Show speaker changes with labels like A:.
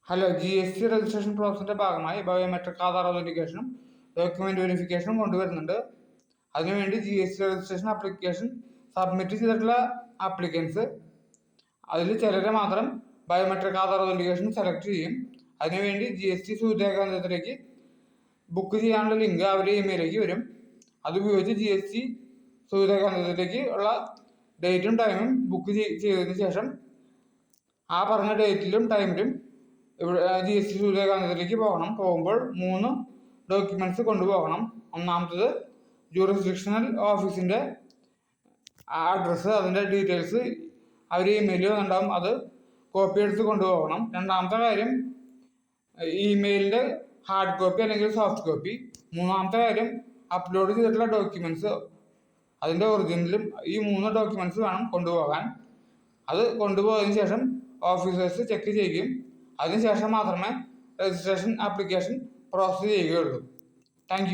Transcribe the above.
A: Hello, GST registration പ്രോസസിന്റെ ഭാഗമായി biometric Aadhaar ഒതന്റിക്കേഷനും document വെരിഫിക്കേഷനും കൊണ്ടുവരുന്നുണ്ട്. അതിനുവേണ്ടി GST രജിസ്ട്രേഷൻ ആപ്ലിക്കേഷൻ സബ്മിറ്റ് ചെയ്തിട്ടുള്ള ആപ്ലിക്കൻസ് അതിൽ ചിലരെ മാത്രം ബയോമെട്രിക് ആധാർ ഒതന്റിക്കേഷൻ സെലക്ട് ചെയ്യും. അതിനുവേണ്ടി GST സൂചനാ കേന്ദ്രത്തിലേക്ക് ബുക്ക് ചെയ്യാനുള്ള ലിങ്ക് അവരുടെ ഇമെയിലേക്ക് വരും. അതുപയോഗിച്ച് GST സൂചനാ കേന്ദ്രത്തിലേക്ക് ഉള്ള ഡേറ്റും ടൈമും ബുക്ക് ചെയ്തതിനു ശേഷം ആ പറഞ്ഞ ഡേറ്റിലും ടൈമിലും ഇവിടെ GST സൂചനാ കേന്ദ്രത്തിലേക്ക് പോകുമ്പോൾ 3 ഡോക്യുമെന്റ്സ് കൊണ്ടുപോകണം. ഒന്നാമത്തത് ജൂറിസ്ഡിക്ഷണൽ ഓഫീസിന്റെ അഡ്രസ്സ്, അതിന്റെ ഡീറ്റെയിൽസ് അവർ ഇമെയിലിൽ വന്നിട്ടുണ്ടാവും, അത് കോപ്പി എടുത്ത് കൊണ്ടുപോകണം. രണ്ടാമത്തെ കാര്യം ഇമെയിലിന്റെ ഹാർഡ് കോപ്പി അല്ലെങ്കിൽ സോഫ്റ്റ് കോപ്പി. മൂന്നാമത്തെ കാര്യം അപ്ലോഡ് ചെയ്തിട്ടുള്ള ഡോക്യുമെന്റ്സ്, അതിന്റെ ഒറിജിനലും. ഈ 3 ഡോക്യുമെന്റ്സ് വേണം കൊണ്ടുപോകാൻ. അത് കൊണ്ടുപോയതിനു ശേഷം ഓഫീസേഴ്സ് ചെക്ക് ചെയ്യുകയും അതിനുശേഷം മാത്രമേ രജിസ്ട്രേഷൻ ആപ്ലിക്കേഷൻ പ്രോസസ് ചെയ്യുകയുള്ളൂ. Thank you.